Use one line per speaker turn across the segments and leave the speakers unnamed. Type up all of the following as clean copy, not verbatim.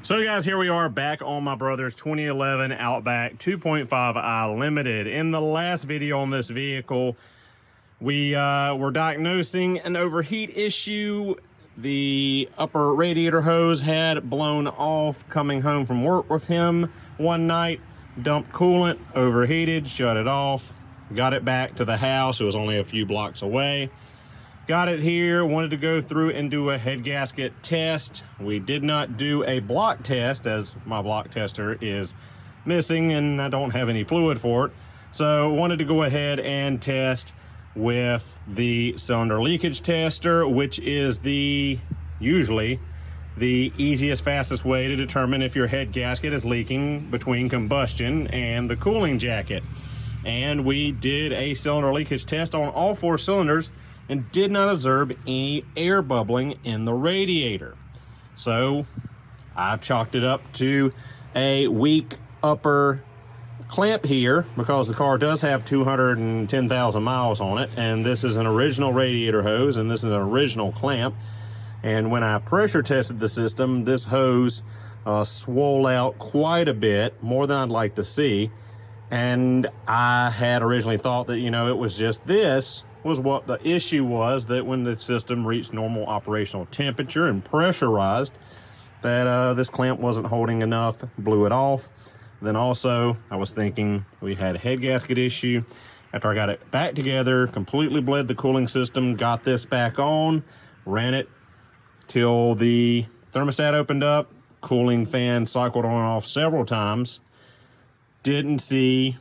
So guys, here we are back on my brother's 2011 Outback 2.5i Limited. In the last video on this vehicle, we were diagnosing an overheat issue. The upper radiator hose had blown off coming home from work with him one night. Dumped coolant, overheated, shut it off, got it back to the house. It was only a few blocks away. Got it here, wanted to go through and do a head gasket test. We did not do a block test as my block tester is missing and I don't have any fluid for it. So wanted to go ahead and test with the cylinder leakage tester, which is usually the easiest, fastest way to determine if your head gasket is leaking between combustion and the cooling jacket. And we did a cylinder leakage test on all 4 cylinders and did not observe any air bubbling in the radiator. So I chalked it up to a weak upper clamp here because the car does have 210,000 miles on it, and this is an original radiator hose and this is an original clamp. And when I pressure tested the system, this hose swole out quite a bit, more than I'd like to see. And I had originally thought that, it was just this was what the issue was, that when the system reached normal operational temperature and pressurized, that this clamp wasn't holding enough, blew it off. Then also, I was thinking we had a head gasket issue. After I got it back together, completely bled the cooling system, got this back on, ran it till the thermostat opened up, cooling fan cycled on and off several times. Didn't see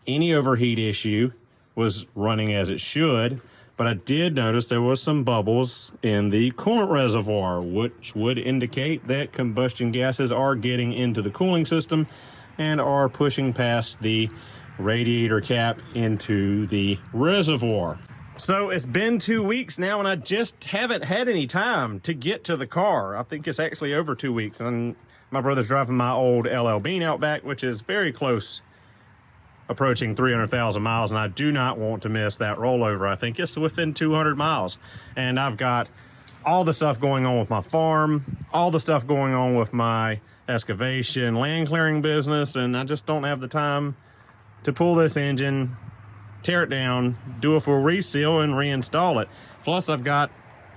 any overheat issue, was running as it should, but I did notice there was some bubbles in the coolant reservoir, which would indicate that combustion gases are getting into the cooling system and are pushing past the radiator cap into the reservoir. So it's been 2 weeks now and I just haven't had any time to get to the car. I think it's actually over 2 weeks, and my brother's driving my old LL Bean Outback, which is very close, approaching 300,000 miles, and I do not want to miss that rollover. I think it's within 200 miles. And I've got all the stuff going on with my farm, all the stuff going on with my excavation, land clearing business, and I just don't have the time to pull this engine, tear it down, do a full reseal, and reinstall it. Plus, I've got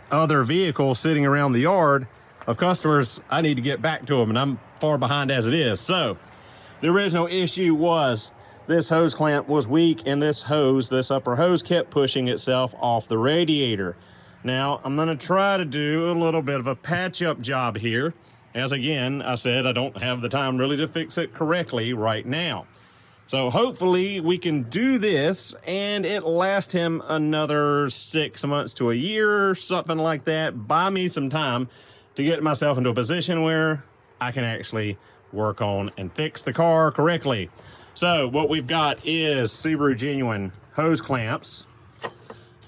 other vehicles sitting around the yard of customers I need to get back to them, and I'm far behind as it is. So the original issue was this hose clamp was weak, and this upper hose kept pushing itself off the radiator. Now I'm going to try to do a little bit of a patch-up job here, as again I said, I don't have the time really to fix it correctly right now. So hopefully we can do this and it lasts him another 6 months to a year, something like that. Buy me some time to get myself into a position where I can actually work on and fix the car correctly. So what we've got is Subaru Genuine hose clamps,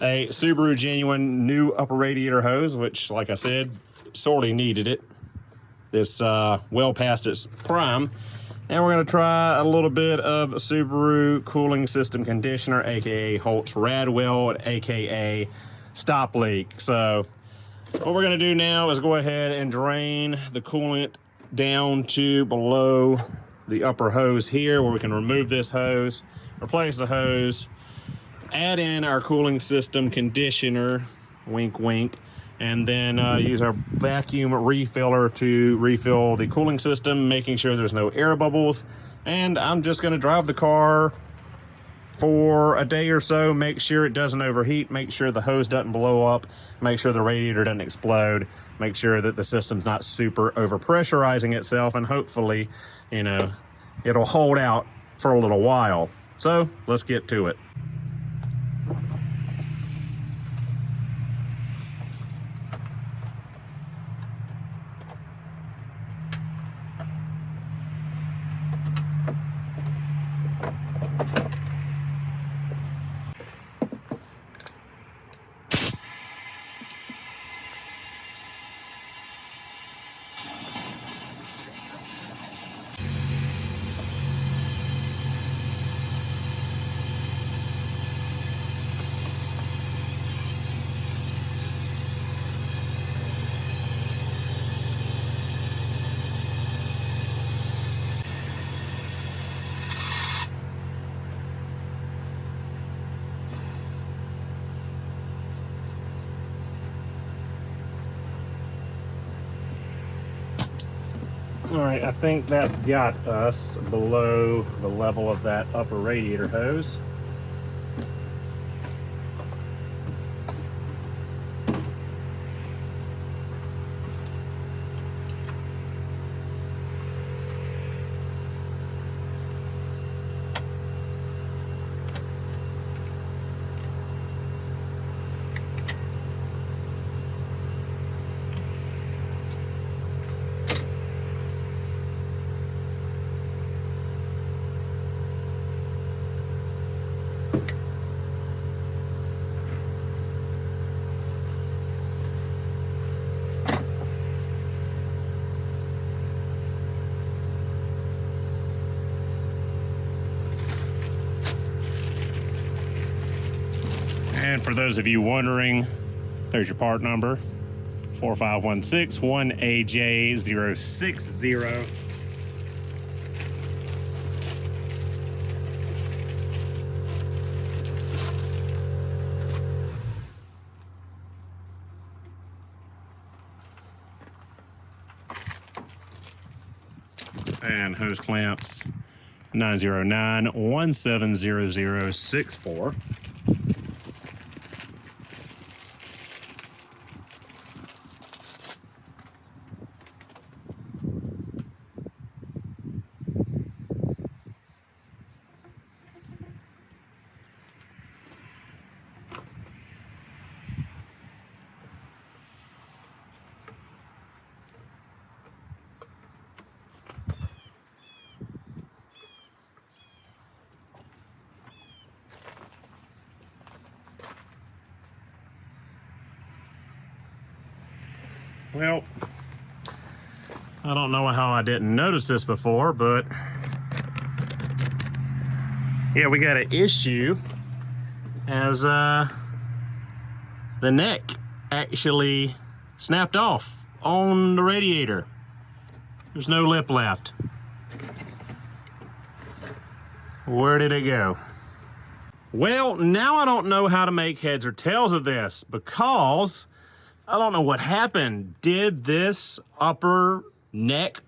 a Subaru Genuine new upper radiator hose, which, like I said, sorely needed it. It's well past its prime. And we're going to try a little bit of Subaru cooling system conditioner, aka Holtz Radwell, aka Stop Leak. So what we're going to do now is go ahead and drain the coolant down to below the upper hose here, where we can remove this hose, replace the hose, add in our cooling system conditioner, wink wink, and then use our vacuum refiller to refill the cooling system, making sure there's no air bubbles. And I'm just going to drive the car for a day or so, make sure it doesn't overheat, make sure the hose doesn't blow up, make sure the radiator doesn't explode, make sure that the system's not super overpressurizing itself, and hopefully, it'll hold out for a little while. So let's get to it. All right, I think that's got us below the level of that upper radiator hose. And for those of you wondering, there's your part number, 45161AJ060. And hose clamps 909170064. Well, I don't know how I didn't notice this before, but yeah, we got an issue as the neck actually snapped off on the radiator. There's no lip left. Where did it go? Well, now I don't know how to make heads or tails of this because I don't know what happened. Did this upper neck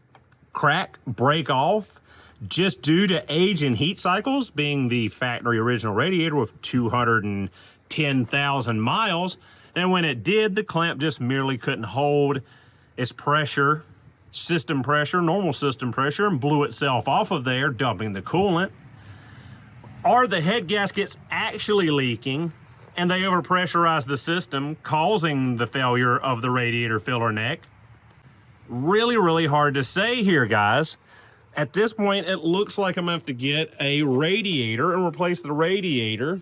crack break off just due to age and heat cycles, being the factory original radiator with 210,000 miles? And when it did, the clamp just merely couldn't hold its pressure, system pressure, normal system pressure, and blew itself off of there, dumping the coolant. Are the head gaskets actually leaking and they overpressurize the system, causing the failure of the radiator filler neck? Really, really hard to say here, guys. At this point, it looks like I'm gonna have to get a radiator and replace the radiator,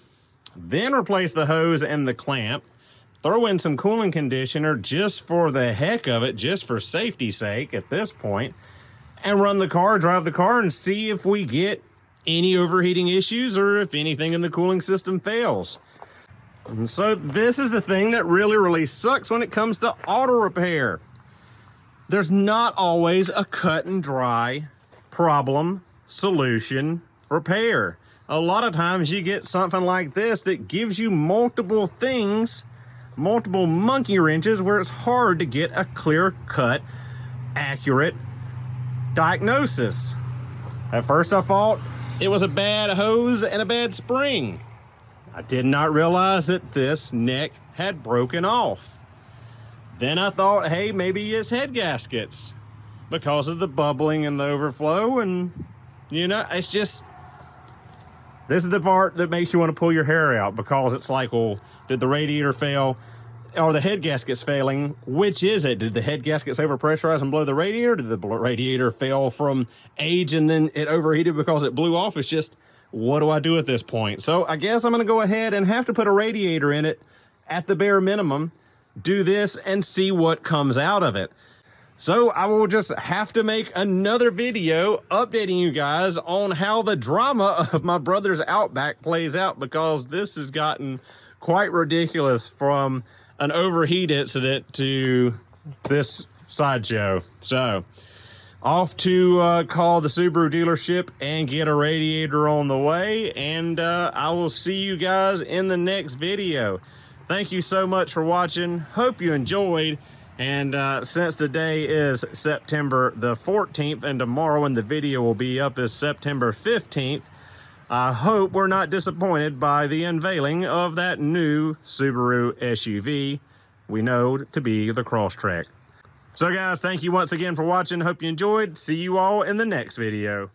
then replace the hose and the clamp, throw in some cooling conditioner just for the heck of it, just for safety's sake at this point, and run the car, drive the car, and see if we get any overheating issues or if anything in the cooling system fails. And so this is the thing that really, really sucks when it comes to auto repair. There's not always a cut and dry problem, solution, repair. A lot of times you get something like this that gives you multiple things, multiple monkey wrenches, where it's hard to get a clear-cut, accurate diagnosis. At first I thought it was a bad hose and a bad spring. I did not realize that this neck had broken off. Then I thought, hey, maybe it's head gaskets because of the bubbling and the overflow. And, you know, it's just, this is the part that makes you want to pull your hair out, because it's like, well, did the radiator fail? Or the head gaskets failing? Which is it? Did the head gaskets overpressurize and blow the radiator? Did the radiator fail from age and then it overheated because it blew off? It's just, what do I do at this point? So I guess I'm going to go ahead and have to put a radiator in it at the bare minimum, do this and see what comes out of it. So I will just have to make another video updating you guys on how the drama of my brother's Outback plays out, because this has gotten quite ridiculous from an overheat incident to this sideshow. So off to call the Subaru dealership and get a radiator on the way, and I will see you guys in the next video. Thank you so much for watching. Hope you enjoyed, And since the day is September the 14th, and tomorrow when the video will be up is September 15th, I hope we're not disappointed by the unveiling of that new Subaru SUV we know to be the Crosstrek. So guys, thank you once again for watching. Hope you enjoyed. See you all in the next video.